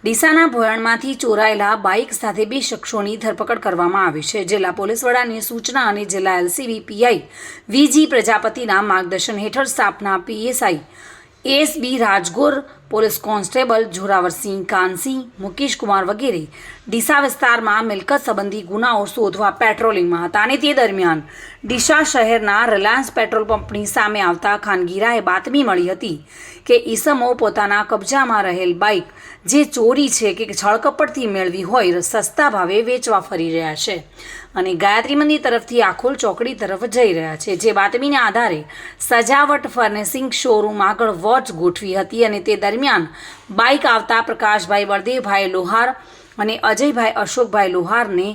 ડીસાના ભોયણમાંથી ચોરાયેલા bike સાથે 2 શખ્સોની ધરપકડ કરવામાં આવી છે। જિલ્લા પોલીસ વડાની સૂચના અને જિલ્લા એલસીબી પીઆઈ વીજી પ્રજાપતિના માર્ગદર્શન હેઠળ સ્થાપના PSI SB Rajgor, police constable Joravarsinh Kansinh, Mukesh Kumar વગેરે ડીસા વિસ્તારમાં મિલકત સંબંધી ગુનાઓ શોધવા પેટ્રોલિંગમાં હતા અને તે દરમિયાન ડીસા શહેરના રિલાયન્સ પેટ્રોલ પંપની સામે આવતા ખાનગીરાએ બાતમી મળી હતી કે ઈસમો પોતાના કબજામાં રહેલ બાઇક જે ચોરી છે કે છળકપટથી મેળવી હોય સસ્તા ભાવે વેચવા ફરી રહ્યા છે અને ગાયત્રી મંદિર તરફથી આખોલ ચોકડી તરફ જઈ રહ્યા છે। જે બાતમીના આધારે સજાવટ ફર્નિશિંગ શોરૂમ આગળ વોચ ગોઠવી હતી અને તે દરમિયાન બાઇક આવતા પ્રકાશભાઈ બળદેવભાઈ લોહાર અને અજયભાઈ અશોકભાઈ લોહારને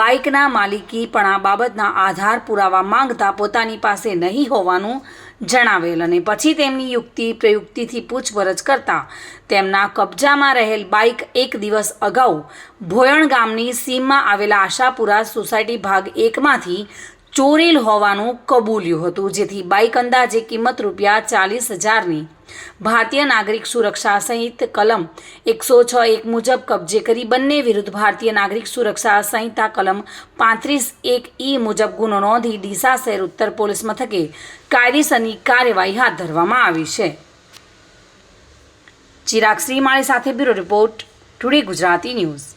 બાઇકના માલિકીપણા બાબતના આધાર પુરાવા માંગતા પોતાની પાસે નહીં હોવાનું જણાવેલ અને પછી તેમની યુક્તિ પ્રયુક્તિથી પૂછપરછ કરતા તેમના કબજામાં રહેલ બાઇક એક દિવસ અગાઉ ભોયણ ગામની સીમમાં આવેલા આશાપુરા સોસાયટી ભાગ 1માંથી ચોરેલ હોવાનું કબૂલ્યું હતું, જેથી બાઇક અંદાજે કિંમત ₹40,000ની ભારતીય નાગરિક સુરક્ષા સહિત કલમ 106(1) મુજબ કબજે કરી બંને વિરુદ્ધ ભારતીય નાગરિક સુરક્ષા સંહિતા કલમ 35(1) મુજબ ગુનો નોંધી ડીસા શહેર ઉત્તર પોલીસ મથકે કાયદેસરની કાર્યવાહી હાથ ધરવામાં આવી છે। ચિરાગ શ્રીમાળી સાથે bureau report, today Gujarati news.